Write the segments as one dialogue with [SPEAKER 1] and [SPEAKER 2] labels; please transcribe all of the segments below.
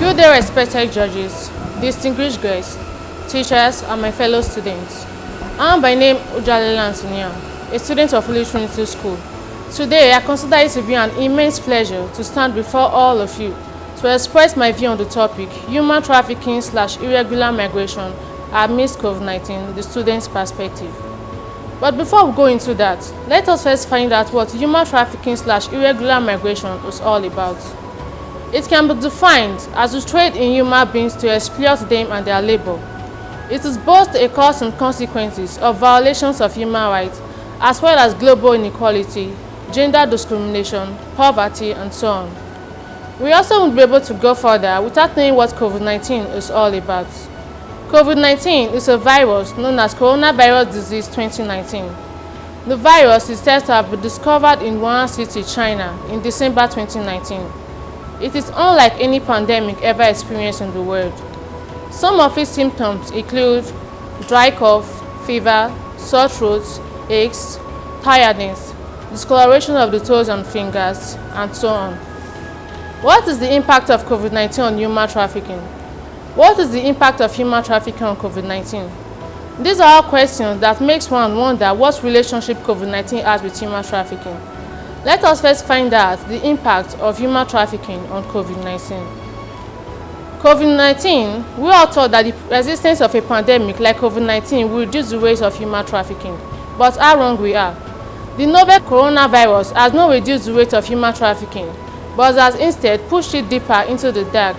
[SPEAKER 1] Good day, respected judges, distinguished guests, teachers, and my fellow students. I am by name Ujalela Antonia, a student of Holy Trinity School. Today, I consider it to be an immense pleasure to stand before all of you to express my view on the topic, human trafficking/irregular migration amidst COVID-19, the student's perspective. But before we go into that, let us first find out what human trafficking/irregular migration is all about. It can be defined as the trade in human beings to exploit them and their labor. It is both a cause and consequences of violations of human rights, as well as global inequality, gender discrimination, poverty, and so on. We also won't be able to go further without knowing what COVID-19 is all about. COVID-19 is a virus known as coronavirus disease 2019. The virus is said to have been discovered in Wuhan City, China in December 2019. It is unlike any pandemic ever experienced in the world. Some of its symptoms include dry cough, fever, sore throat, aches, tiredness, discoloration of the toes and fingers, and so on. What is the impact of COVID-19 on human trafficking? What is the impact of human trafficking on COVID-19? These are all questions that makes one wonder what relationship COVID-19 has with human trafficking. Let us first find out the impact of human trafficking on COVID-19. COVID-19, we are taught that the existence of a pandemic like COVID-19 will reduce the rate of human trafficking, but how wrong we are. The novel coronavirus has not reduced the rate of human trafficking, but has instead pushed it deeper into the dark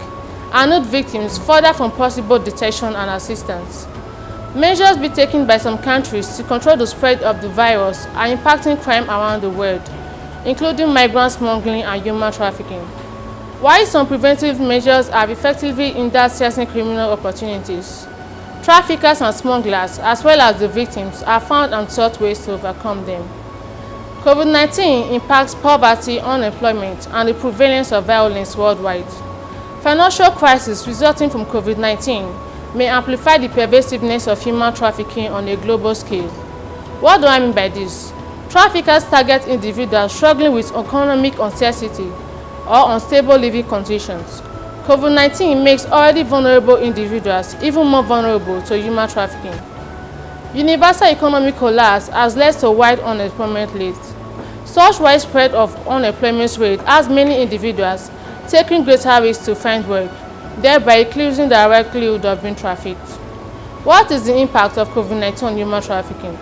[SPEAKER 1] and moved victims further from possible detection and assistance. Measures being taken by some countries to control the spread of the virus are impacting crime around the world, including migrant smuggling and human trafficking. While some preventive measures have effectively hindered certain criminal opportunities, traffickers and smugglers, as well as the victims, have found and sought ways to overcome them. COVID-19 impacts poverty, unemployment, and the prevalence of violence worldwide. Financial crisis resulting from COVID-19 may amplify the pervasiveness of human trafficking on a global scale. What do I mean by this? Traffickers target individuals struggling with economic uncertainty or unstable living conditions. COVID-19 makes already vulnerable individuals even more vulnerable to human trafficking. Universal economic collapse has led to wide unemployment rates. Such widespread of unemployment rate has many individuals taking greater risks to find work, thereby increasing their likelihood of being trafficked. What is the impact of COVID-19 on human trafficking?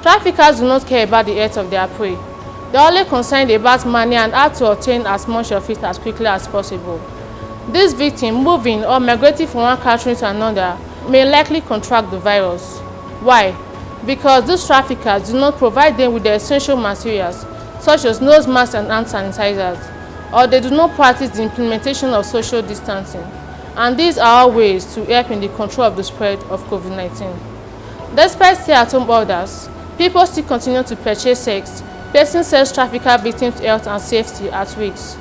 [SPEAKER 1] Traffickers do not care about the health of their prey. They are only concerned about money and how to obtain as much of it as quickly as possible. This victim moving or migrating from one country to another may likely contract the virus. Why? Because these traffickers do not provide them with the essential materials such as nose masks and hand sanitizers, or they do not practice the implementation of social distancing. And these are all ways to help in the control of the spread of COVID-19. Despite stay-at-home orders, people still continue to purchase sex, placing sex trafficker victims' health and safety at risk.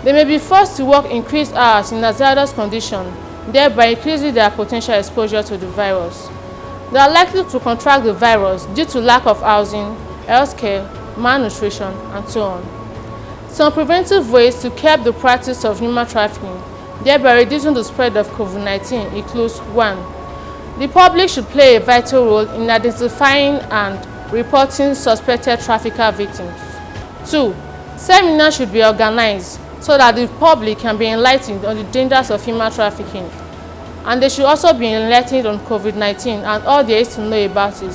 [SPEAKER 1] They may be forced to work increased hours in hazardous conditions, thereby increasing their potential exposure to the virus. They are likely to contract the virus due to lack of housing, healthcare, malnutrition, and so on. Some preventive ways to curb the practice of human trafficking, thereby reducing the spread of COVID-19, includes 1. The public should play a vital role in identifying and reporting suspected trafficker victims. 2. Seminars should be organized so that the public can be enlightened on the dangers of human trafficking. And they should also be enlightened on COVID-19 and all there is to know about it,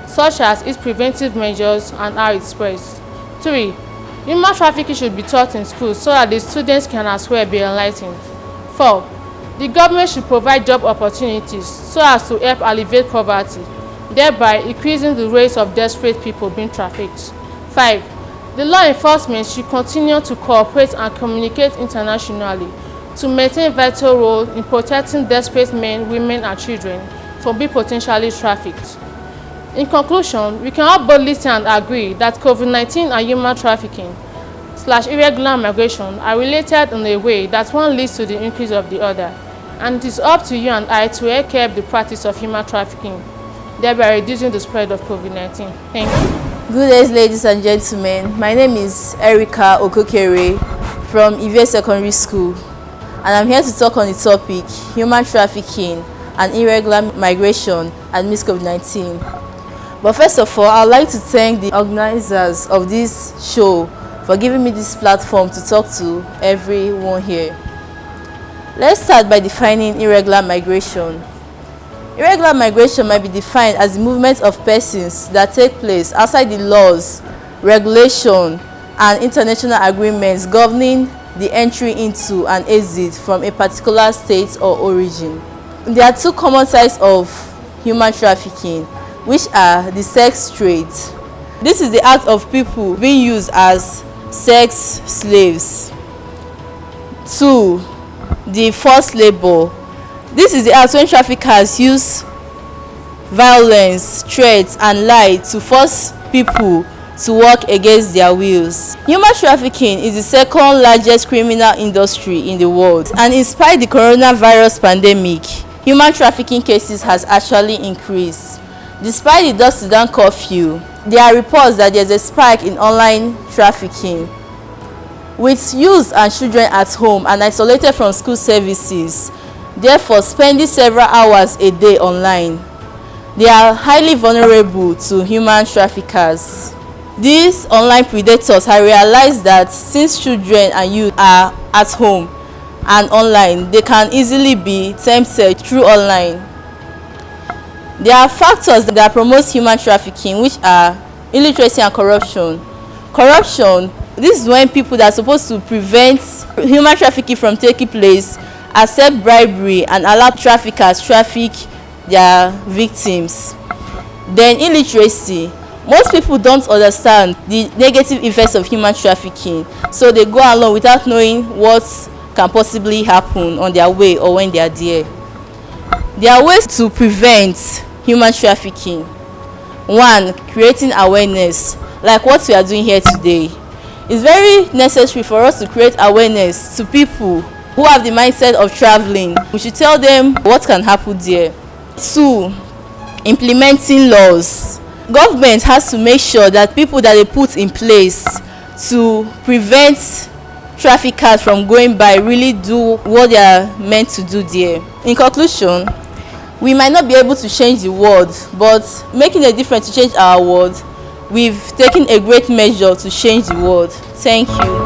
[SPEAKER 1] such as its preventive measures and how it spreads. 3. Human trafficking should be taught in schools so that the students can as well be enlightened. 4. The government should provide job opportunities so as to help alleviate poverty, thereby increasing the rates of desperate people being trafficked. 5. The law enforcement should continue to cooperate and communicate internationally to maintain a vital role in protecting desperate men, women, and children from being potentially trafficked. In conclusion, we can all boldly say and agree that COVID-19 and human trafficking/irregular migration are related in a way that one leads to the increase of the other, and it is up to you and I to help curb the practice of human trafficking, thereby reducing the spread of COVID-19. Thank you.
[SPEAKER 2] Good day, ladies and gentlemen. My name is Erica Okokere from Unhcr Secondary School. and I'm here to talk on the topic human trafficking and irregular migration amidst COVID-19. But first of all, I'd like to thank the organizers of this show for giving me this platform to talk to everyone here. Let's start by defining irregular migration. Irregular migration might be defined as the movement of persons that take place outside the laws, regulation, and international agreements governing the entry into and exit from a particular state or origin. There are two common types of human trafficking, which are the sex trade. This is the act of people being used as sex slaves. 2. The forced labor. This is the act when traffickers use violence, threats, and lie to force people to work against their wills. Human trafficking is the second largest criminal industry in the world, and despite the coronavirus pandemic, human trafficking cases has actually increased. Despite the dusk to dawn curfew, there are reports that there's a spike in online trafficking. With youth and children at home and isolated from school services, therefore spending several hours a day online, they are highly vulnerable to human traffickers. These online predators have realized that since children and youth are at home and online, they can easily be tempted through online. There are factors that promote human trafficking, which are illiteracy and corruption. Corruption, this is when people that are supposed to prevent human trafficking from taking place accept bribery and allow traffickers traffic their victims. Then illiteracy, most people don't understand the negative effects of human trafficking, so they go along without knowing what can possibly happen on their way or when they are there. There are ways to prevent human trafficking. 1. Creating awareness, like what we are doing here today. It's very necessary for us to create awareness to people who have the mindset of traveling. We should tell them what can happen there. 2. Implementing laws. Government has to make sure that people that they put in place to prevent traffickers from going by really do what they are meant to do there. In conclusion, we might not be able to change the world, but making a difference to change our world, we've taken a great measure to change the world. Thank you.